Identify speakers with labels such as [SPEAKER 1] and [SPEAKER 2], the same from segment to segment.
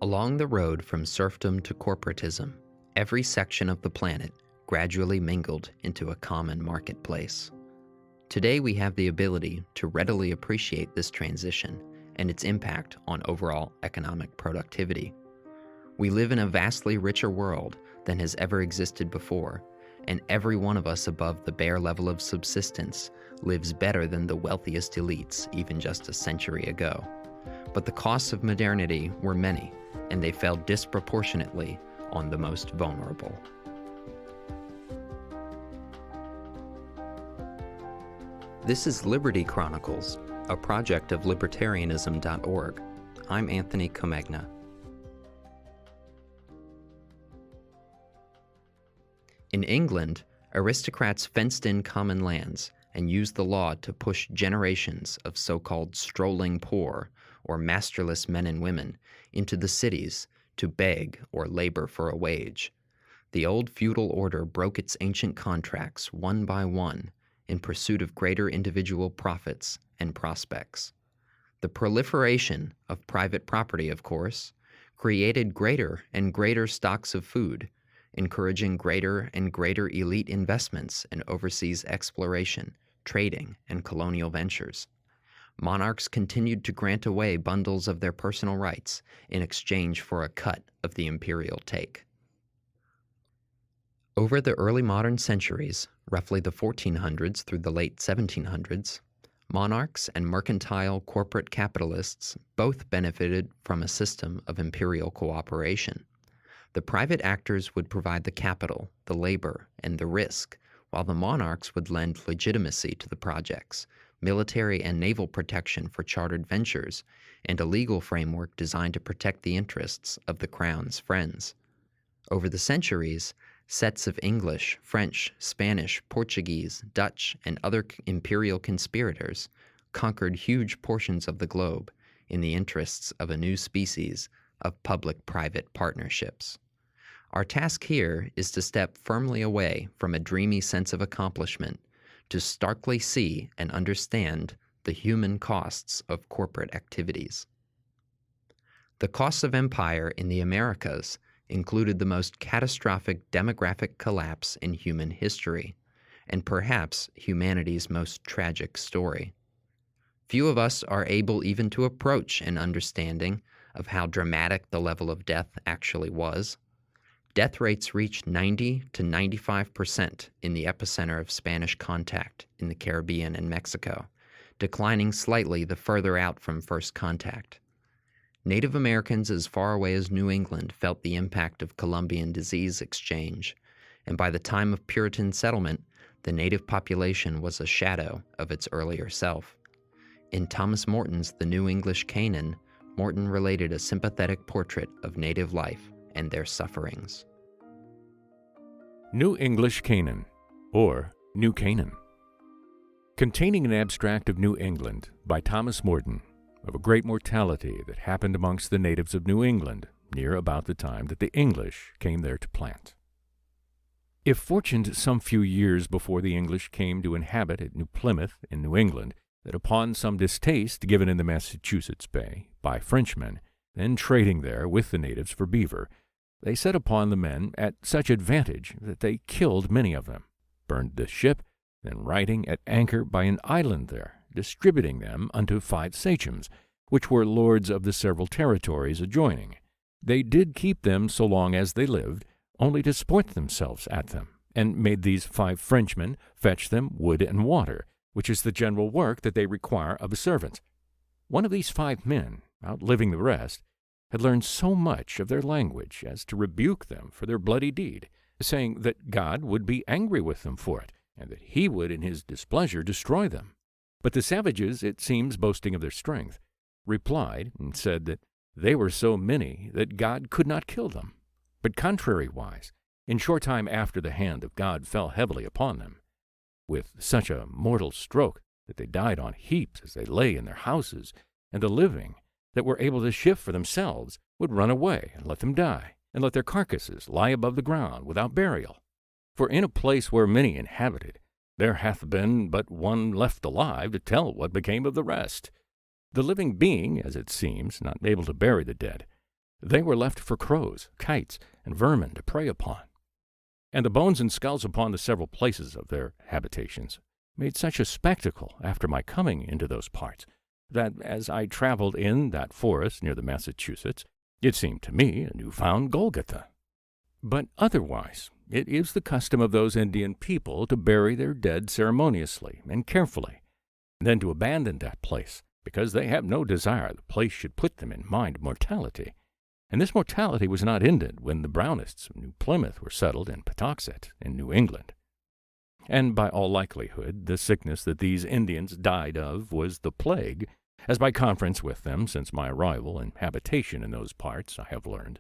[SPEAKER 1] Along the road from serfdom to corporatism, every section of the planet gradually mingled into a common marketplace. Today we have the ability to readily appreciate this transition and its impact on overall economic productivity. We live in a vastly richer world than has ever existed before, and every one of us above the bare level of subsistence lives better than the wealthiest elites even just a century ago. But the costs of modernity were many, and they fell disproportionately on the most vulnerable. This is Liberty Chronicles, a project of libertarianism.org. I'm Anthony Comegna. In England, aristocrats fenced in common lands and used the law to push generations of so-called strolling poor, or masterless men and women, into the cities to beg or labor for a wage. The old feudal order broke its ancient contracts one by one in pursuit of greater individual profits and prospects. The proliferation of private property, of course, created greater and greater stocks of food, encouraging greater and greater elite investments in overseas exploration, trading, and colonial ventures. Monarchs continued to grant away bundles of their personal rights in exchange for a cut of the imperial take. Over the early modern centuries, roughly the 1400s through the late 1700s, monarchs and mercantile corporate capitalists both benefited from a system of imperial cooperation. The private actors would provide the capital, the labor, and the risk, while the monarchs would lend legitimacy to the projects, military and naval protection for chartered ventures, and a legal framework designed to protect the interests of the crown's friends. Over the centuries, sets of English, French, Spanish, Portuguese, Dutch, and other imperial conspirators conquered huge portions of the globe in the interests of a new species of public-private partnerships. Our task here is to step firmly away from a dreamy sense of accomplishment to starkly see and understand the human costs of corporate activities. The costs of empire in the Americas included the most catastrophic demographic collapse in human history, and perhaps humanity's most tragic story. Few of us are able even to approach an understanding of how dramatic the level of death actually was. Death rates reached 90 to 95% in the epicenter of Spanish contact in the Caribbean and Mexico, declining slightly the further out from first contact. Native Americans as far away as New England felt the impact of Columbian disease exchange, and by the time of Puritan settlement, the native population was a shadow of its earlier self. In Thomas Morton's The New English Canaan, Morton related a sympathetic portrait of native life and their sufferings.
[SPEAKER 2] New English Canaan, or New Canaan. Containing an abstract of New England by Thomas Morton, of a great mortality that happened amongst the natives of New England near about the time that the English came there to plant. If fortuned some few years before the English came to inhabit at New Plymouth in New England, that upon some distaste given in the Massachusetts Bay by Frenchmen, then trading there with the natives for beaver, they set upon the men at such advantage that they killed many of them, burned the ship, then riding at anchor by an island there, distributing them unto 5 sachems, which were lords of the several territories adjoining. They did keep them so long as they lived, only to sport themselves at them, and made these 5 Frenchmen fetch them wood and water, which is the general work that they require of a servant. One of these 5 men, outliving the rest, had learned so much of their language as to rebuke them for their bloody deed, saying that God would be angry with them for it, and that he would in his displeasure destroy them. But the savages, it seems, boasting of their strength, replied and said that they were so many that God could not kill them. But contrariwise, in short time after the hand of God fell heavily upon them, with such a mortal stroke that they died on heaps as they lay in their houses, and the living that were able to shift for themselves would run away and let them die, and let their carcasses lie above the ground without burial. For in a place where many inhabited, there hath been but one left alive to tell what became of the rest. The living being, as it seems, not able to bury the dead, they were left for crows, kites, and vermin to prey upon. And the bones and skulls upon the several places of their habitations made such a spectacle after my coming into those parts, that as I traveled in that forest near the Massachusetts, it seemed to me a new-found Golgotha. But otherwise, it is the custom of those Indian people to bury their dead ceremoniously and carefully, and then to abandon that place, because they have no desire the place should put them in mind of mortality. And this mortality was not ended when the Brownists of New Plymouth were settled in Patuxet, in New England. And by all likelihood, the sickness that these Indians died of was the plague, as by conference with them since my arrival and habitation in those parts I have learned.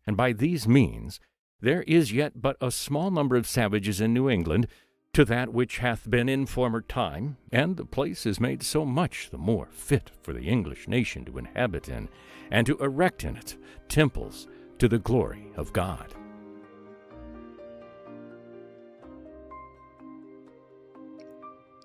[SPEAKER 2] And by these means there is yet but a small number of savages in New England to that which hath been in former time, and the place is made so much the more fit for the English nation to inhabit in, and to erect in it temples to the glory of God.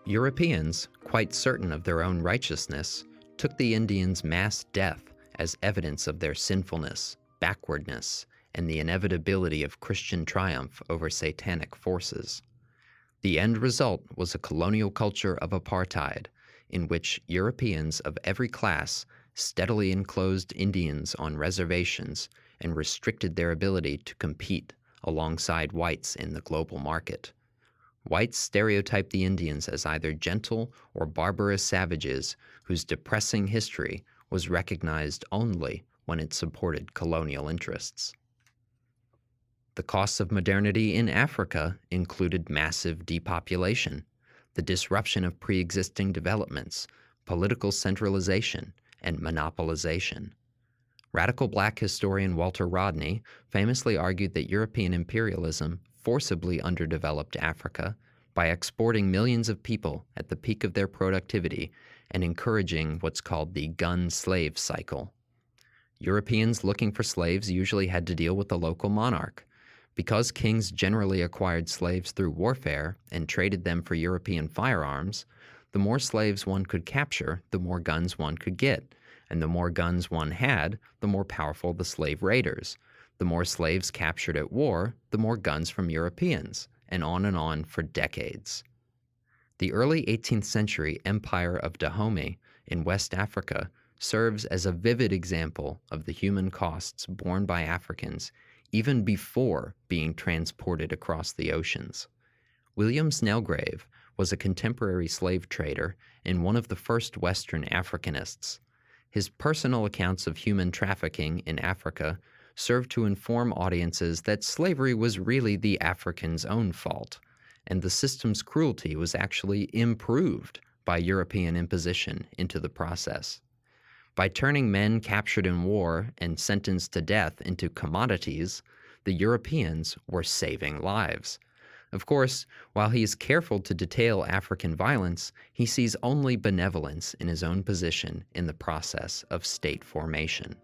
[SPEAKER 1] Europeans, quite certain of their own righteousness, took the Indians' mass death as evidence of their sinfulness, backwardness, and the inevitability of Christian triumph over satanic forces. The end result was a colonial culture of apartheid, in which Europeans of every class steadily enclosed Indians on reservations and restricted their ability to compete alongside whites in the global market. Whites stereotyped the Indians as either gentle or barbarous savages whose depressing history was recognized only when it supported colonial interests. The costs of modernity in Africa included massive depopulation, the disruption of pre-existing developments, political centralization, and monopolization. Radical black historian Walter Rodney famously argued that European imperialism forcibly underdeveloped Africa by exporting millions of people at the peak of their productivity and encouraging what's called the gun-slave cycle. Europeans looking for slaves usually had to deal with the local monarch. Because kings generally acquired slaves through warfare and traded them for European firearms, the more slaves one could capture, the more guns one could get, and the more guns one had, the more powerful the slave raiders. The more slaves captured at war, the more guns from Europeans, and on for decades. The early 18th century Empire of Dahomey in West Africa serves as a vivid example of the human costs borne by Africans even before being transported across the oceans. William Snelgrave was a contemporary slave trader and one of the first Western Africanists. His personal accounts of human trafficking in Africa served to inform audiences that slavery was really the Africans' own fault, and the system's cruelty was actually improved by European imposition into the process. By turning men captured in war and sentenced to death into commodities, the Europeans were saving lives. Of course, while he is careful to detail African violence, he sees only benevolence in his own position in the process of state formation.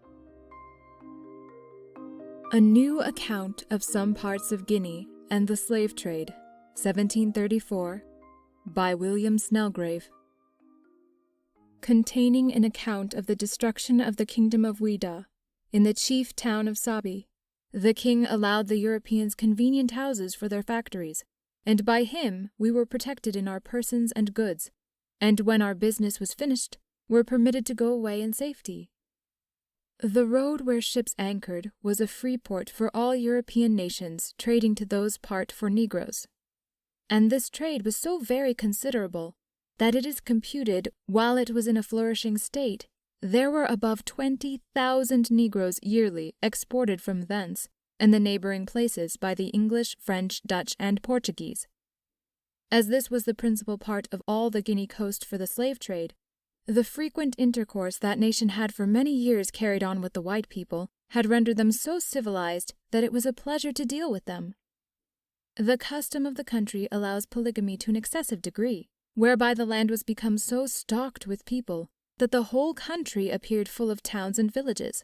[SPEAKER 3] A New Account of Some Parts of Guinea and the Slave Trade, 1734, by William Snelgrave. Containing an account of the destruction of the kingdom of Ouida, in the chief town of Sabi. The king allowed the Europeans convenient houses for their factories, and by him we were protected in our persons and goods, and when our business was finished, were permitted to go away in safety. The road where ships anchored was a free port for all European nations trading to those part for negroes. And this trade was so very considerable that it is computed, while it was in a flourishing state, there were above 20,000 negroes yearly exported from thence and the neighboring places by the English, French, Dutch, and Portuguese. As this was the principal part of all the Guinea coast for the slave trade, the frequent intercourse that nation had for many years carried on with the white people had rendered them so civilized that it was a pleasure to deal with them. The custom of the country allows polygamy to an excessive degree, whereby the land was become so stocked with people that the whole country appeared full of towns and villages,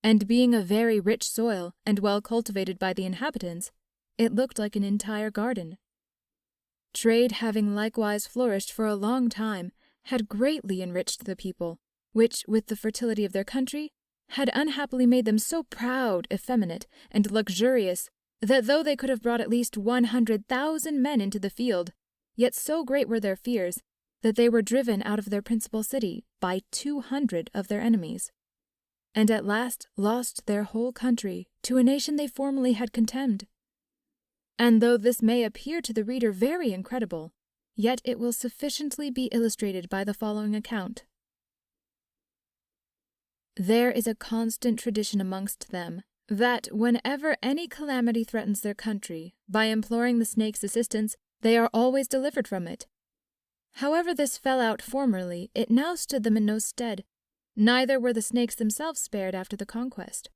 [SPEAKER 3] and being a very rich soil and well cultivated by the inhabitants, it looked like an entire garden. Trade having likewise flourished for a long time, had greatly enriched the people, which, with the fertility of their country, had unhappily made them so proud, effeminate, and luxurious, that though they could have brought at least 100,000 men into the field, yet so great were their fears, that they were driven out of their principal city by 200 of their enemies, and at last lost their whole country to a nation they formerly had contemned. And though this may appear to the reader very incredible, yet it will sufficiently be illustrated by the following account. There is a constant tradition amongst them that whenever any calamity threatens their country, by imploring the snake's assistance, they are always delivered from it. However this fell out formerly, it now stood them in no stead, neither were the snakes themselves spared after the conquest.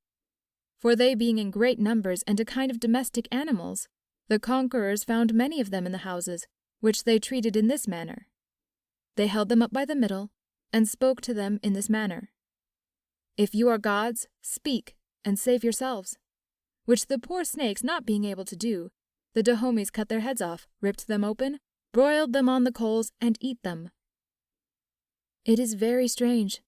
[SPEAKER 3] For they being in great numbers and a kind of domestic animals, the conquerors found many of them in the houses, which they treated in this manner. They held them up by the middle, and spoke to them in this manner: "If you are gods, speak, and save yourselves." Which the poor snakes not being able to do, the Dahomies cut their heads off, ripped them open, broiled them on the coals, and eat them. It is very strange.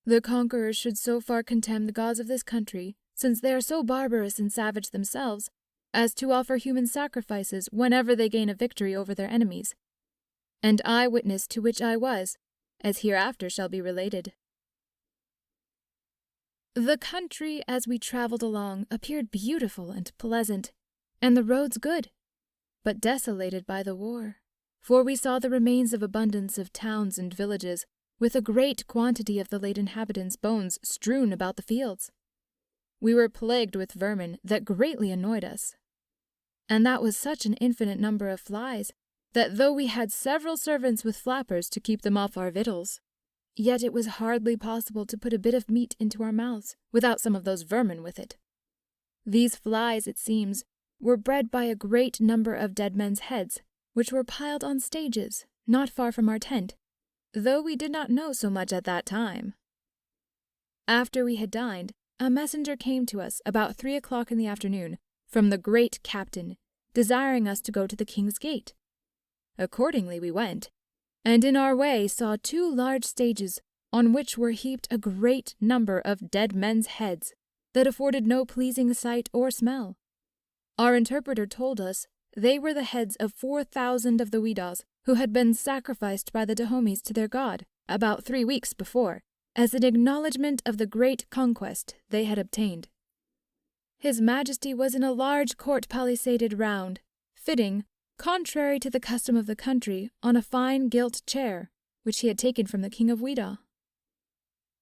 [SPEAKER 3] The conquerors should so far contemn the gods of this country, since they are so barbarous and savage themselves, as to offer human sacrifices whenever they gain a victory over their enemies, and eye-witness to which I was, as hereafter shall be related. The country, as we travelled along, appeared beautiful and pleasant, and the roads good, but desolated by the war, for we saw the remains of abundance of towns and villages, with a great quantity of the late inhabitants' bones strewn about the fields. We were plagued with vermin that greatly annoyed us, and that was such an infinite number of flies, that though we had several servants with flappers to keep them off our victuals, yet it was hardly possible to put a bit of meat into our mouths without some of those vermin with it. These flies, it seems, were bred by a great number of dead men's heads, which were piled on stages not far from our tent, though we did not know so much at that time. After we had dined, a messenger came to us about 3 o'clock in the afternoon from the great captain, desiring us to go to the king's gate. Accordingly we went, and in our way saw 2 large stages on which were heaped a great number of dead men's heads that afforded no pleasing sight or smell. Our interpreter told us they were the heads of 4,000 of the Weddas who had been sacrificed by the Dahomies to their god about 3 weeks before, as an acknowledgment of the great conquest they had obtained. His Majesty was in a large court palisaded round, fitting, contrary to the custom of the country, on a fine gilt chair, which he had taken from the king of Wedda.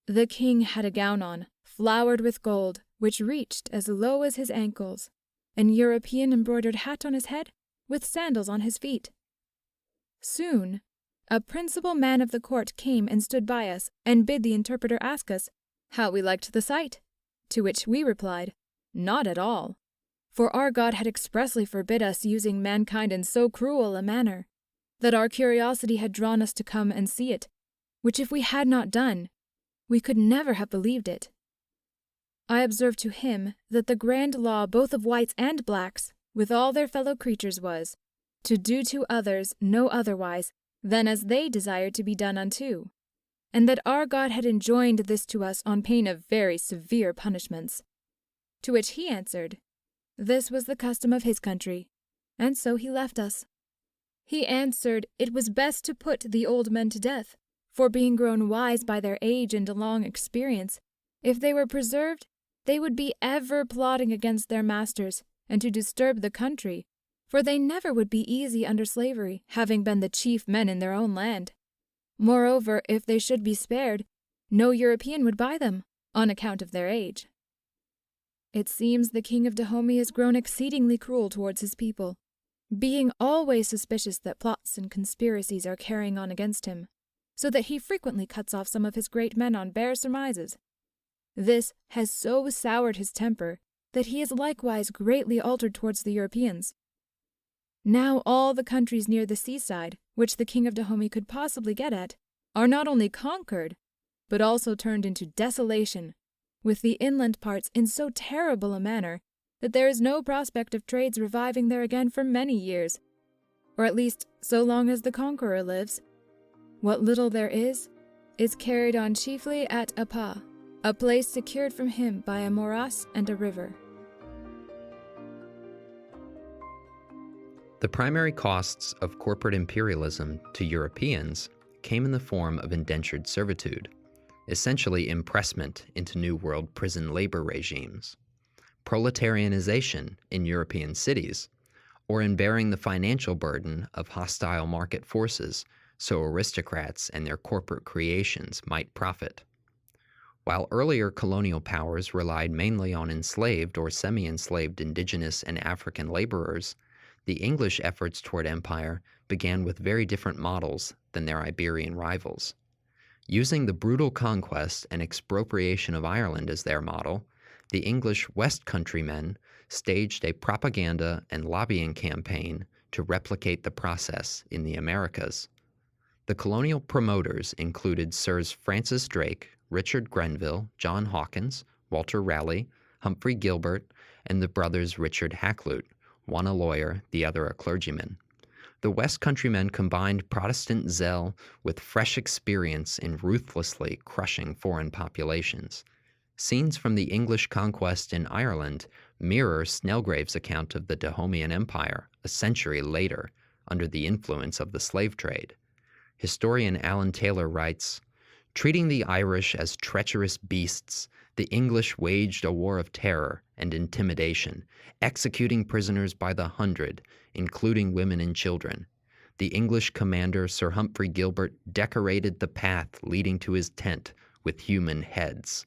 [SPEAKER 3] The king had a gown on, flowered with gold, which reached as low as his ankles, an European embroidered hat on his head, with sandals on his feet. Soon, a principal man of the court came and stood by us, and bid the interpreter ask us how we liked the sight, to which we replied, not at all, for our God had expressly forbid us using mankind in so cruel a manner, that our curiosity had drawn us to come and see it, which if we had not done, we could never have believed it. I observed to him that the grand law both of whites and blacks, with all their fellow creatures, was, to do to others no otherwise than as they desired to be done unto, and that our God had enjoined this to us on pain of very severe punishments. To which he answered, this was the custom of his country, and so he left us. He answered it was best to put the old men to death, for being grown wise by their age and long experience, if they were preserved, they would be ever plotting against their masters, and to disturb the country, for they never would be easy under slavery, having been the chief men in their own land. Moreover, if they should be spared, no European would buy them, on account of their age. It seems the king of Dahomey has grown exceedingly cruel towards his people, being always suspicious that plots and conspiracies are carrying on against him, so that he frequently cuts off some of his great men on bare surmises. This has so soured his temper that he is likewise greatly altered towards the Europeans. Now all the countries near the seaside, which the king of Dahomey could possibly get at, are not only conquered, but also turned into desolation, with the inland parts in so terrible a manner that there is no prospect of trades reviving there again for many years, or at least so long as the conqueror lives. What little there is carried on chiefly at Apa, a place secured from him by a morass and a river.
[SPEAKER 1] The primary costs of corporate imperialism to Europeans came in the form of indentured servitude, essentially impressment into New World prison labor regimes, proletarianization in European cities, or in bearing the financial burden of hostile market forces so aristocrats and their corporate creations might profit. While earlier colonial powers relied mainly on enslaved or semi-enslaved indigenous and African laborers, the English efforts toward empire began with very different models than their Iberian rivals. Using the brutal conquest and expropriation of Ireland as their model, the English West Countrymen staged a propaganda and lobbying campaign to replicate the process in the Americas. The colonial promoters included Sirs Francis Drake, Richard Grenville, John Hawkins, Walter Raleigh, Humphrey Gilbert, and the brothers Richard Hakluyt, one a lawyer, the other a clergyman. The West Countrymen combined Protestant zeal with fresh experience in ruthlessly crushing foreign populations. Scenes from the English conquest in Ireland mirror Snelgrave's account of the Dahomean Empire a century later, under the influence of the slave trade. Historian Alan Taylor writes, "Treating the Irish as treacherous beasts, the English waged a war of terror and intimidation, executing prisoners by the hundred, including women and children. The English commander, Sir Humphrey Gilbert, decorated the path leading to his tent with human heads."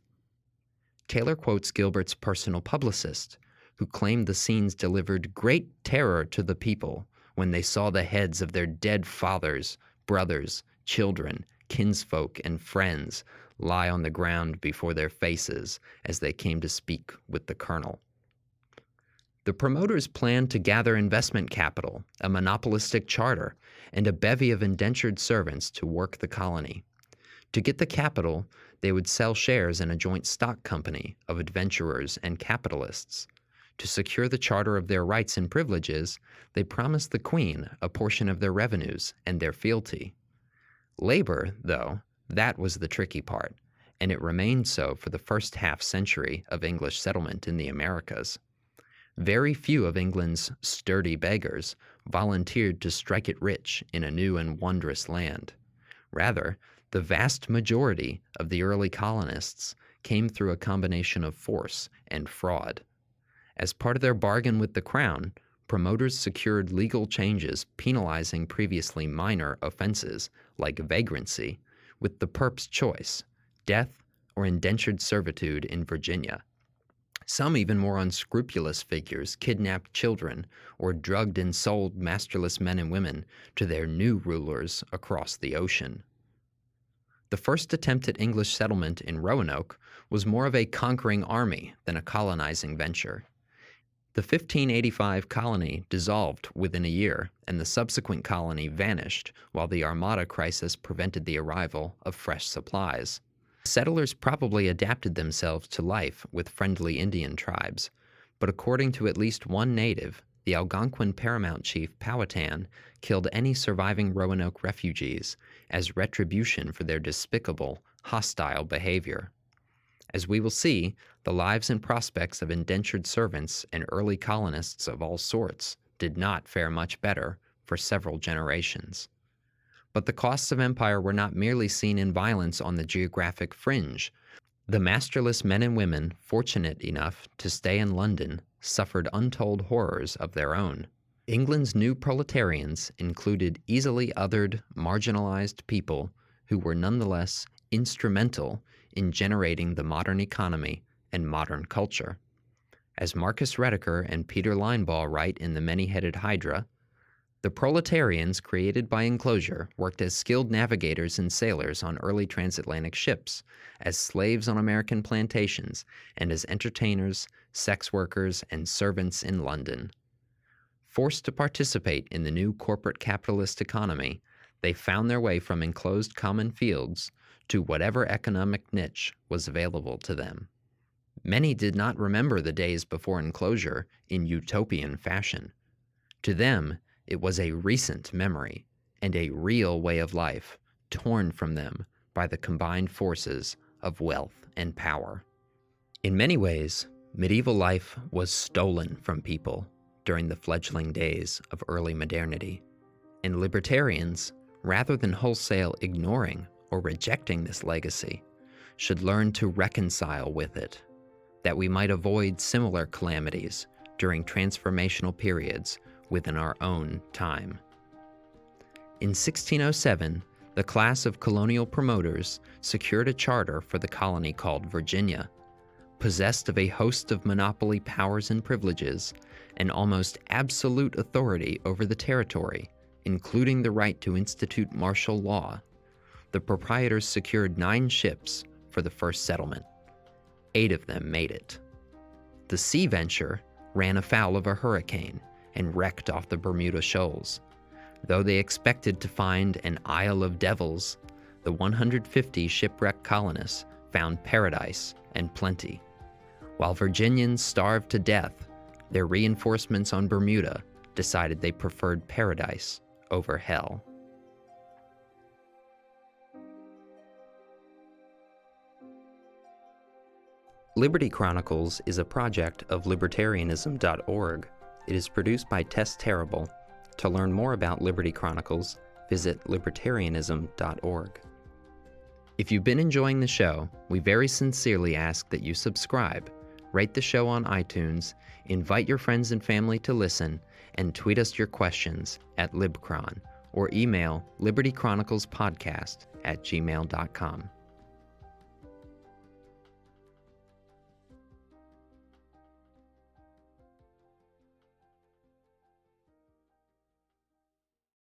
[SPEAKER 1] Taylor quotes Gilbert's personal publicist, who claimed the scenes delivered great terror to the people when they saw the heads of their dead fathers, brothers, children, kinsfolk, and friends lie on the ground before their faces as they came to speak with the colonel. The promoters planned to gather investment capital, a monopolistic charter, and a bevy of indentured servants to work the colony. To get the capital, they would sell shares in a joint stock company of adventurers and capitalists. To secure the charter of their rights and privileges, they promised the Queen a portion of their revenues and their fealty. Labor, though, that was the tricky part, and it remained so for the first half-century of English settlement in the Americas. Very few of England's sturdy beggars volunteered to strike it rich in a new and wondrous land. Rather, the vast majority of the early colonists came through a combination of force and fraud. As part of their bargain with the Crown, promoters secured legal changes penalizing previously minor offenses, like vagrancy, with the perp's choice, death or indentured servitude in Virginia. Some even more unscrupulous figures kidnapped children or drugged and sold masterless men and women to their new rulers across the ocean. The first attempt at English settlement in Roanoke was more of a conquering army than a colonizing venture. The 1585 colony dissolved within a year, and the subsequent colony vanished while the Armada crisis prevented the arrival of fresh supplies. Settlers probably adapted themselves to life with friendly Indian tribes, but according to at least one native, the Algonquin paramount chief Powhatan killed any surviving Roanoke refugees as retribution for their despicable, hostile behavior. As we will see, the lives and prospects of indentured servants and early colonists of all sorts did not fare much better for several generations. But the costs of empire were not merely seen in violence on the geographic fringe. The masterless men and women fortunate enough to stay in London suffered untold horrors of their own. England's new proletarians included easily othered, marginalized people who were nonetheless instrumental in generating the modern economy and modern culture. As Marcus Rediker and Peter Linebaugh write in The Many-Headed Hydra, the proletarians created by enclosure worked as skilled navigators and sailors on early transatlantic ships, as slaves on American plantations, and as entertainers, sex workers, and servants in London. Forced to participate in the new corporate capitalist economy, they found their way from enclosed common fields to whatever economic niche was available to them. Many did not remember the days before enclosure in utopian fashion. To them, it was a recent memory and a real way of life torn from them by the combined forces of wealth and power. In many ways, medieval life was stolen from people during the fledgling days of early modernity, and libertarians, rather than wholesale ignoring or rejecting this legacy, should learn to reconcile with it, that we might avoid similar calamities during transformational periods within our own time. In 1607, the class of colonial promoters secured a charter for the colony called Virginia, possessed of a host of monopoly powers and privileges, and almost absolute authority over the territory, including the right to institute martial law. The proprietors secured 9 ships for the first settlement. 8 of them made it. The Sea Venture ran afoul of a hurricane and wrecked off the Bermuda Shoals. Though they expected to find an Isle of Devils, the 150 shipwrecked colonists found paradise and plenty. While Virginians starved to death, their reinforcements on Bermuda decided they preferred paradise over hell. Liberty Chronicles is a project of libertarianism.org. It is produced by Tess Terrible. To learn more about Liberty Chronicles, visit libertarianism.org. If you've been enjoying the show, we very sincerely ask that you subscribe, rate the show on iTunes, invite your friends and family to listen, and tweet us your questions at libcron or email libertychroniclespodcast@gmail.com.